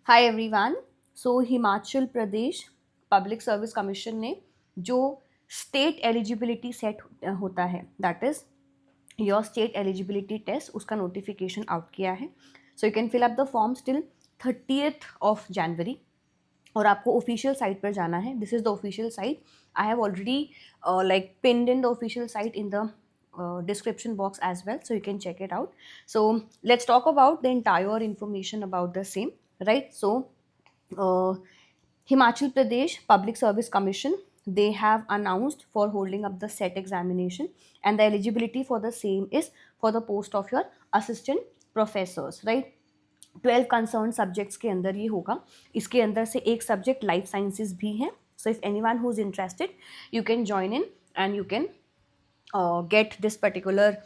हाय everyone. So Himachal Pradesh public service commission ने जो state eligibility set होता है, that is your state eligibility test, उसका नोटिफिकेशन आउट किया है। So you can fill up the forms till 30th January और आपको ऑफिशियल साइट पर जाना है। This is the official site. I have already like pinned in the official site in the description box as well, so you can check it out. So let's talk about the entire information about the same, right? So uh, Himachal Pradesh Public Service Commission, they have announced for holding up the set examination, and the eligibility for the same is for the post of your assistant professors, right? 12 concern subjects के अंदर ये होगा। इसके अंदर से एक subject life sciences भी है। So if anyone who is interested, you can join in and you can get this particular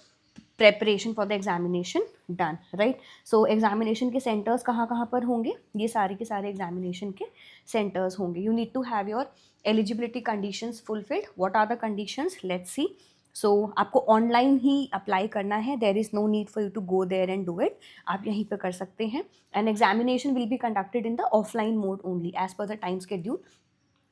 preparation for the examination done, right? So examination के सेंटर्स कहाँ कहाँ पर होंगे? ये सारे के सारे एग्जामिनेशन के सेंटर्स होंगे। You need to have your eligibility conditions fulfilled. What are the conditions? Let's see. So आपको ऑनलाइन ही अप्लाई करना है। There is no need for you to go there and do it. आप यहीं पर कर सकते हैं। And examination will be conducted in the offline mode only as per the time schedule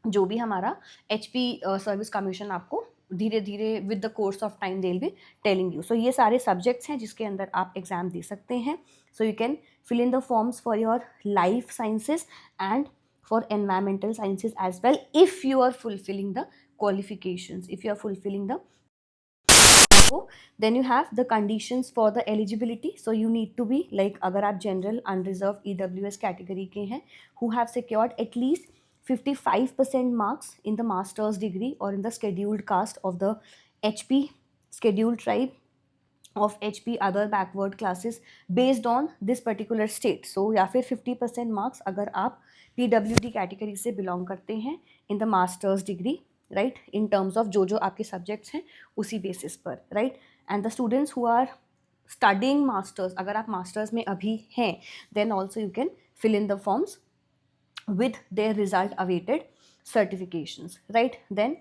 जो भी हमारा HP सर्विस कमीशन आपको धीरे धीरे with the course of time they will be telling you. So ये सारे सब्जेक्ट्स हैं जिसके अंदर आप एग्जाम दे सकते हैं। So you can fill in the forms for your life sciences and for environmental sciences as well if you are fulfilling the qualifications, if you are fulfilling the then you have the conditions for the eligibility. So you need to be like, अगर आप general unreserved EWS category के हैं who have secured at least 55% marks in the master's degree or in the scheduled caste of the HP scheduled tribe of HP other backward classes based on this particular state. So या फिर 50% marks अगर आप PWD category से belong करते हैं in the master's degree, right? In terms of जो आपके subjects हैं उसी बेसिस पर, right? And the students who are studying masters, अगर आप मास्टर्स में अभी हैं, then also you can fill in the forms with their result awaited certifications, right? Then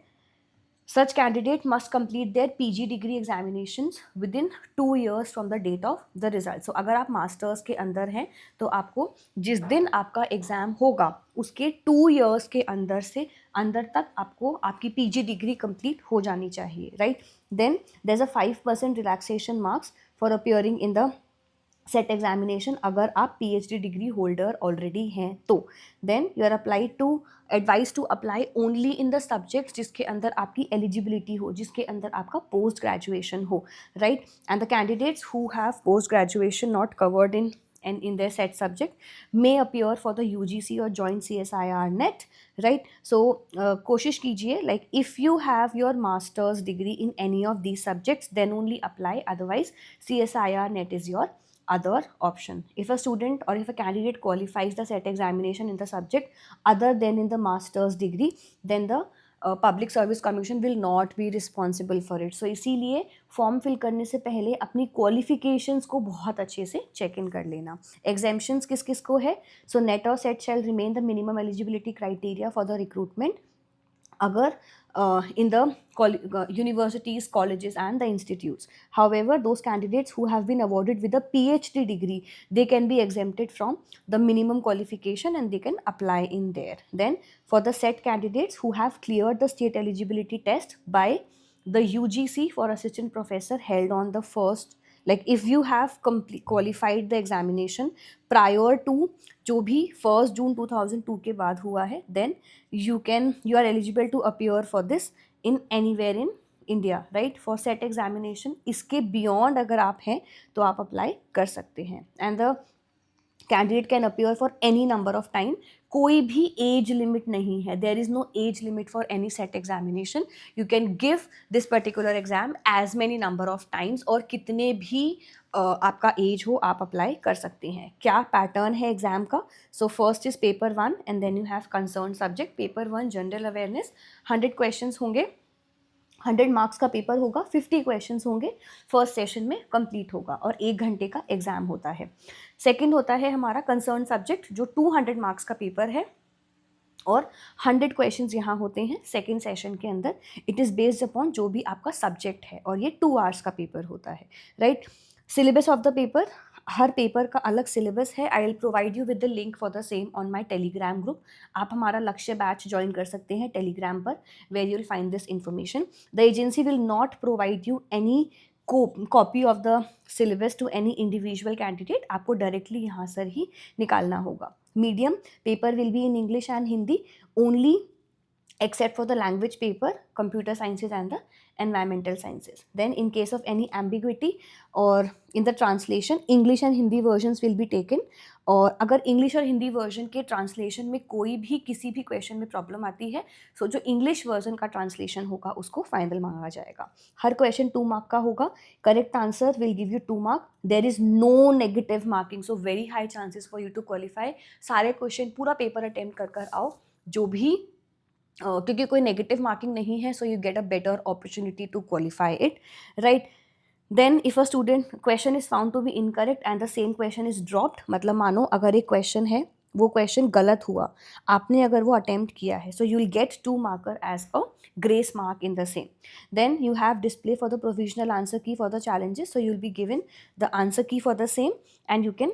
such candidate must complete their PG degree examinations within 2 years from the date of the result. So अगर आप masters के अंदर हैं तो आपको जिस दिन आपका एग्ज़ाम होगा उसके 2 years के अंदर से अंदर तक आपको आपकी PG डिग्री कंप्लीट हो जानी चाहिए, right? Then there is a 5% relaxation marks for appearing in the SET examination अगर आप PhD डिग्री होल्डर ऑलरेडी हैं तो। Then you are apply to advise to apply only in the subjects जिसके अंदर आपकी एलिजिबिलिटी हो, जिसके अंदर आपका पोस्ट ग्रेजुएशन हो, right? And the candidates who have post graduation not covered in their set subject may appear for the UGC or joint CSIR net, right? So कोशिश कीजिए, like if you have your master's degree in any of these subjects then only apply, otherwise CSIR net is your other option. If a student or if a candidate qualifies the set examination in the subject other than in the master's degree, then the public service commission will not be responsible for it. So इसीलिए form fill करने से पहले अपनी qualifications को बहुत अच्छे से check in कर लेना। एग्जेम्पशंस किस किस को है? सो नेट और SET shall remain the minimum eligibility criteria for the recruitment अगर in the universities, colleges and the institutes. However, those candidates who have been awarded with a PhD degree, they can be exempted from the minimum qualification and they can apply in there. Then for the set candidates who have cleared the state eligibility test by the UGC for assistant professor held on the first, like if you have qualified the examination prior to जो भी 1 June 2002 के बाद हुआ है, then you are eligible to appear for this in anywhere in India, right? For set examination इसके beyond अगर आप हैं तो आप अप्लाई कर सकते हैं। and the candidate can appear for any number of time. कोई भी एज लिमिट नहीं है। There is no age limit for any SET examination. You can give this particular exam as many number of times, और कितने भी आपका as हो आप अप्लाई कर सकते हैं। क्या पैटर्न है एग्जाम का? So first is paper 1 and then you have concern subject. Paper 1 general awareness, 100 questions होंगे, 100 मार्क्स का पेपर होगा, 50 क्वेश्चंस होंगे, फर्स्ट सेशन में कंप्लीट होगा और 1 घंटे का एग्जाम होता है। सेकंड होता है हमारा कंसर्न सब्जेक्ट जो 200 मार्क्स का पेपर है और 100 क्वेश्चंस यहाँ होते हैं सेकंड सेशन के अंदर। इट इज़ बेस्ड अपॉन जो भी आपका सब्जेक्ट है और ये 2 आवर्स का पेपर होता है, right? Syllabus of the paper, her paper का अलग सिलेबस है. I will provide you with the link for the same on my Telegram group. आप हमारा लक्ष्य बैच ज्वाइन कर सकते हैं टेलीग्राम पर, where you will find this information. The agency will not provide you any copy of the syllabus to any individual candidate. आपको directly यहाँ से ही निकालना होगा. Medium paper will be in English and Hindi only, except for the language paper, computer sciences and the environmental sciences. Then in case of any ambiguity or in the translation, English and Hindi versions will be taken. और अगर English और Hindi version के translation में कोई भी किसी भी question में प्रॉब्लम आती है, सो जो इंग्लिश वर्जन का ट्रांसलेशन होगा उसको फाइनल मांगा जाएगा. हर क्वेश्चन 2 मार्क का होगा. Correct answer will give you 2 mark. There is no negative marking, so very high chances for you to qualify. सारे क्वेश्चन पूरा पेपर अटेम्प्ट कर कर आओ, जो भी क्योंकि कोई नेगेटिव मार्किंग नहीं है, so you get a better opportunity to qualify it, right. Then if a student question is found to be incorrect and the same question is dropped, मतलब मानो अगर एक क्वेश्चन है वो क्वेश्चन गलत हुआ, आपने अगर वो अटेम्प्ट किया है, so you will get 2 marks as a grace mark in the same. Then you have display for the provisional answer key for the challenges, so you will be given the answer key for the same and you can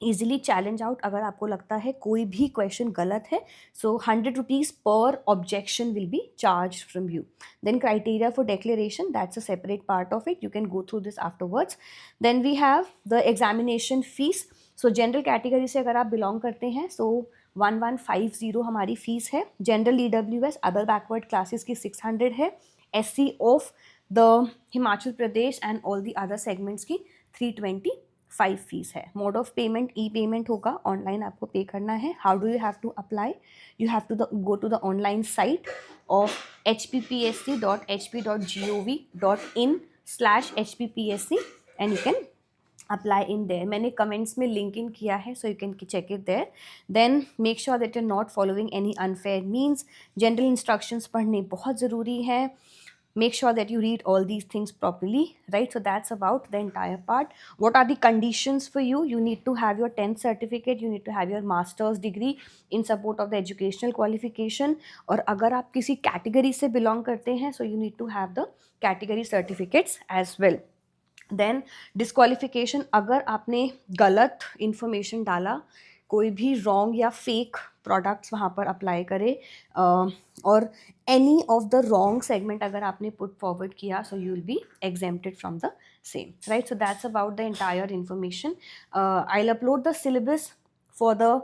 easily challenge out अगर आपको लगता है कोई भी question गलत है. So 100 rupees पर objection will be charge from you. Then criteria for declaration, that's a separate part of it, you can go through this afterwards. Then we have the examination fees. So general category से अगर आप belong करते हैं, सो 1150 हमारी fees है. General EWS other backward classes की 600 है. SC of the Himachal Pradesh and all the other segments की 325 फीस है. Mode of payment e payment होगा, ऑनलाइन आपको पे करना है. How do you have to apply? You have to go to the online site of hppsc.hp.gov.in/hppsc and you can apply in there. मैंने comments में link in किया है, so you can check it there. Then make sure that you are not following any unfair means. General instructions पढ़ने बहुत ज़रूरी है. Make sure that you read all these things properly, right? So that's about the entire part. What are the conditions for you? You need to have your 10th certificate, you need to have your master's degree in support of the educational qualification. और अगर आप किसी category से belong करते हैं, so you need to have the category certificates as well. देन disqualification, अगर आपने गलत इन्फॉर्मेशन डाला, कोई भी रॉन्ग या फेक प्रोडक्ट्स वहाँ पर अप्लाई करे, और any of the wrong segment अगर आपने पुट फॉरवर्ड किया, सो you will B exempted from the same, right. So that's about the entire information. I will upload the syllabus for the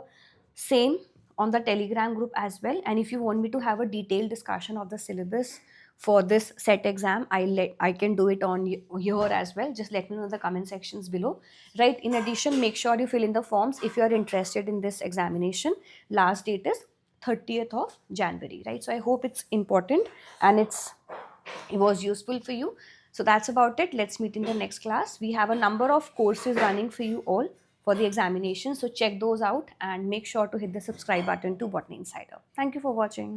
same on the Telegram group as well. And if you want me to have a detailed discussion of the syllabus for this set exam, I can do it on here as well. Just let me know in the comment sections below, right? In addition, make sure you fill in the forms if you are interested in this examination. Last date is 30th of January, right? So I hope it's important and it was useful for you. So that's about it. Let's meet in the next class. We have a number of courses running for you all for the examination, so check those out and make sure to hit the subscribe button to Botany Insider. Thank you for watching.